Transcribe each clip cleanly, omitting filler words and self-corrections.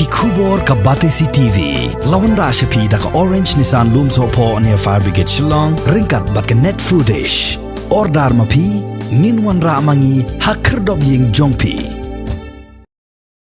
Kubor ka Batesi TV. Lawan Rashapi da ka Orange Nissan Lumshyiap near Fire Brigade Shillong. Ringkat bat ka net foodish. Ordar mapi minwan ra mangi hakerdop ying jongpi.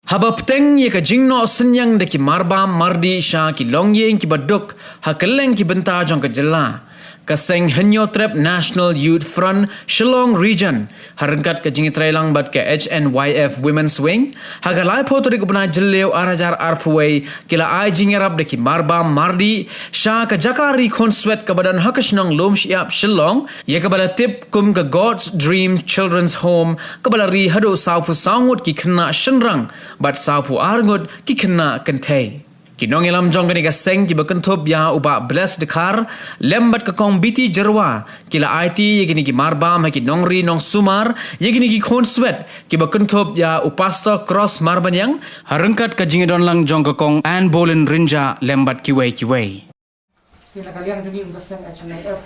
Habapteng ye ka jingno senyang de ki Marbam mardi sha ki longyeng ki baduk hakeleng ki benta jong ka jela. Kaseng Hnyf National Youth Front Shillong Region harengkat ka jingi trailang bat ka Hnyf Women's Wing hagalai potri ko bana jelleu arajar arpway kila ai Jingïarap de ki Marbam mardi sha ka Jaka ri Khun Swet ka badan hakashnong Lumshyiap Shillong ye ka bala tip kum ka God's Dream Children's Home ka bala ri hado saupu sangut ki khna shenrang bat saupu arngut ki khna kentei Kinong ilam jong kani kaseng ki bakentop ya uba bless dekar lembat ka kong biti jerwa kila IT ye kini ki Marbam ha ki nongri nong sumar ye kini ki Khun Swet ki bakentop ya upasta cross Marbanyang harengkat ka jingidon lang jong ka kong an bolin rinja lembat kiwei Kina kalian jungi kaseng Hnyf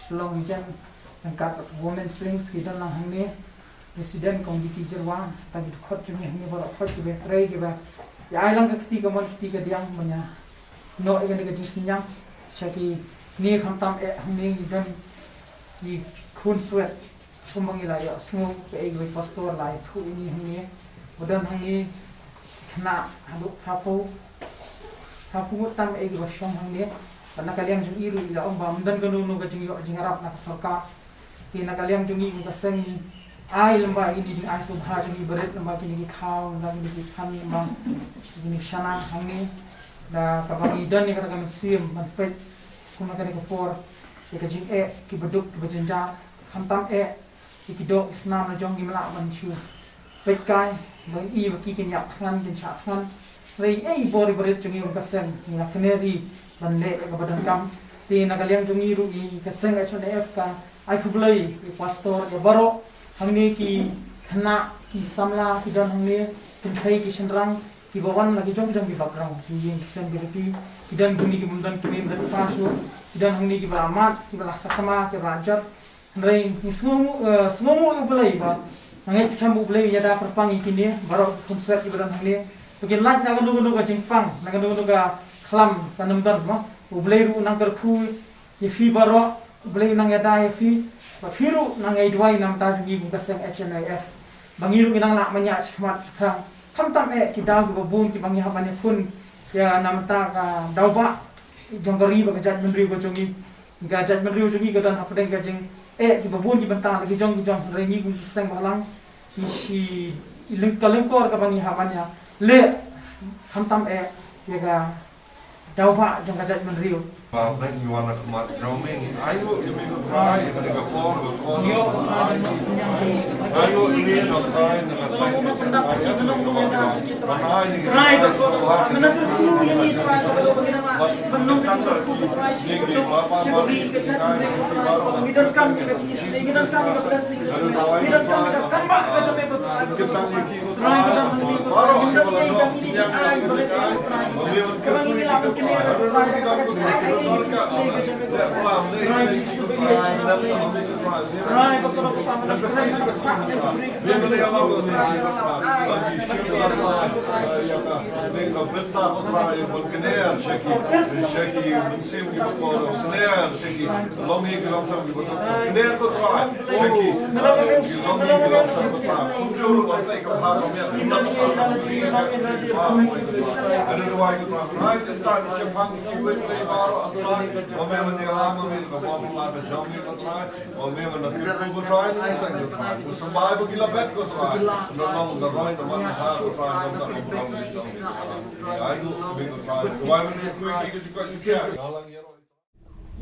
Shillong Region angkat women strings kita lang hangni presiden kong biti jerwa tapi khot jungi hangni bora khot ki betrai ki ba ya ailang ka ketiga diang manya no ikan diga jingsinyang chaki ni khamtam hangni dan ki Khun Swet kumangila ya sngu ke egi pastor lai thu ini hangni bodan hangni khna hadu hapu ngutam egi basyong hangni karena kalian jungi iru ila ombam dan kanunu ka Jingïarap na sarka kina kalian jungi ka seng ai lamba ini ding ai subha jungi beret lamba kini ki khaw lagi di khan mang ini shana hangni da kabangi dan ni kata kami sim man pet kuma kani ko por ka jing ki beduk ki bejenja khantam ki do islam na jong gimla man chu pet kai bang i ki kin yak khan kin cha khan rei bori beret jungi ka sen ni na keneri ban le ka badan kam ti na kalian jungi ru i ka sen Hnyf ka ai khublai pastor ya baro हमने की खन्ना की समला की जन हमने किंथई की शनरंग की बवन लगी जों जों की बकरांग की ये किसन की जन दुनी की मुंदन की मेन रत पासो जन हमने की बरामत की बला सकमा के राजत रे स्मोमो उपलाई बा संगे छम उपलाई यदा परपंग की ने बरो Khun Swet की बरन हमने तो के लाज नगन दुगन का जिंगपंग नगन दुगन का खलम तनम दर म उपलाई रु नंगर खु ये फी बरो उपलाई नंग यदा ये फी Firu nangai dua nam ta jungi bu kaseng Hnyf bangiru minang lak manya chmat khang khamtam kita gu bun ki bangi habane Khun ya nam ta ka dauba jonggari ba gajat mendri go jungi gajat mendri jungi gadan hapdeng gajing ki bun ki bantang lagi jong rengi gu kiseng balang ki si iling kalengkor ka bangi habanya le khamtam ya ga dauba jong gajat mendri Well, then you want to come out drumming. I go, you make a try, you're going to go forward, I go, you need a try, and I say,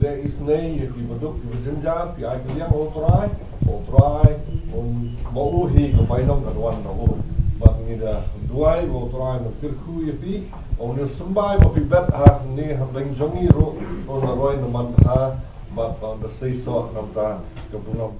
There is nee, if you bedoelt, je Jingïarap, je eigen liang try, on mauhi ke painong kan wan no. But ni da duai try no kirku ye pi, on your sambai but we bet ha ne ha bring jongi ro on the roi no man ha, but on the say so nam ta ke bunam